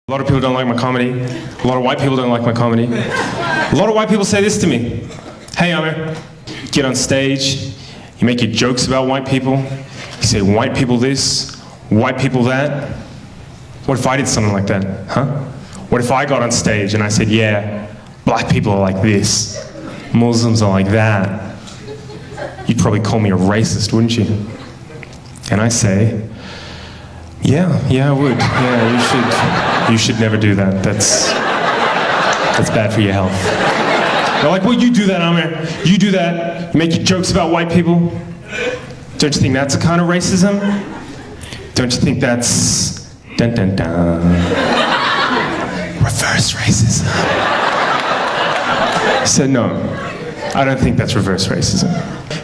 A lot of people don't like my comedy. A lot of white people don't like my comedy. A lot of white people say this to me. Hey, Amir, get on stage, you make your jokes about white people, you say white people this, white people that. What if I did something like that, huh? What if I got on stage and I said, yeah, black people are like this, Muslims are like that. You'd probably call me a racist, wouldn't you? And I say, yeah, I would. Yeah, you should never do that. That's bad for your health. They're like, well, you do that, Amir. You do that. You make your jokes about white people. Don't you think that's a kind of racism? Don't you think that's dun dun dun reverse racism? I said, no, I don't think that's reverse racism.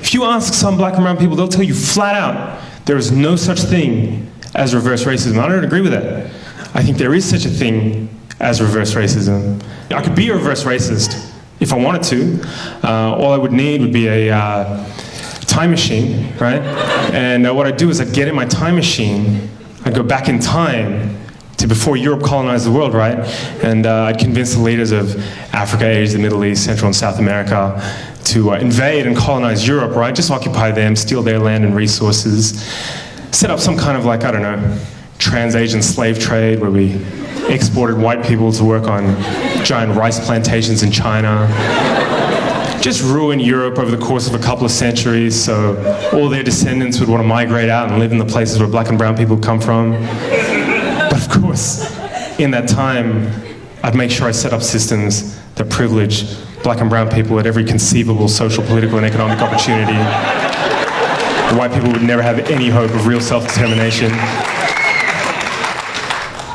If you ask some black and brown people, they'll tell you flat out, there is no such thing as reverse racism. I don't agree with that. I think there is such a thing as reverse racism. I could be a reverse racist if I wanted to. All I would need would be a time machine, right? And what I'd do is I'd get in my time machine, I'd go back in time to before Europe colonized the world, right? And I'd convince the leaders of Africa, Asia, the Middle East, Central and South America to invade and colonize Europe, right? Just occupy them, steal their land and resources. Set up some kind of, like, I don't know, trans-Asian slave trade where we exported white people to work on giant rice plantations in China. Just ruin Europe over the course of a couple of centuries so all their descendants would want to migrate out and live in the places where black and brown people come from. But of course, in that time, I'd make sure I set up systems that privilege black and brown people at every conceivable social, political, and economic opportunity. The white people would never have any hope of real self-determination.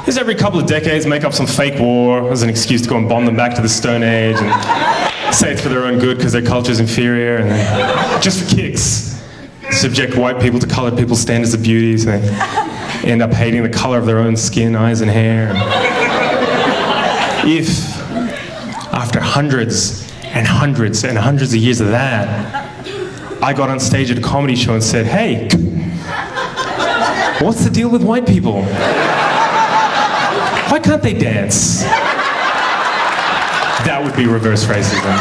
Just every couple of decades, make up some fake war as an excuse to go and bomb them back to the Stone Age and say it's for their own good because their culture's inferior, and then, just for kicks, subject white people to colored people's standards of beauty, so they end up hating the color of their own skin, eyes, and hair. If, after hundreds and hundreds and hundreds of years of that, I got on stage at a comedy show and said, hey, what's the deal with white people? Why can't they dance? That would be reverse racism.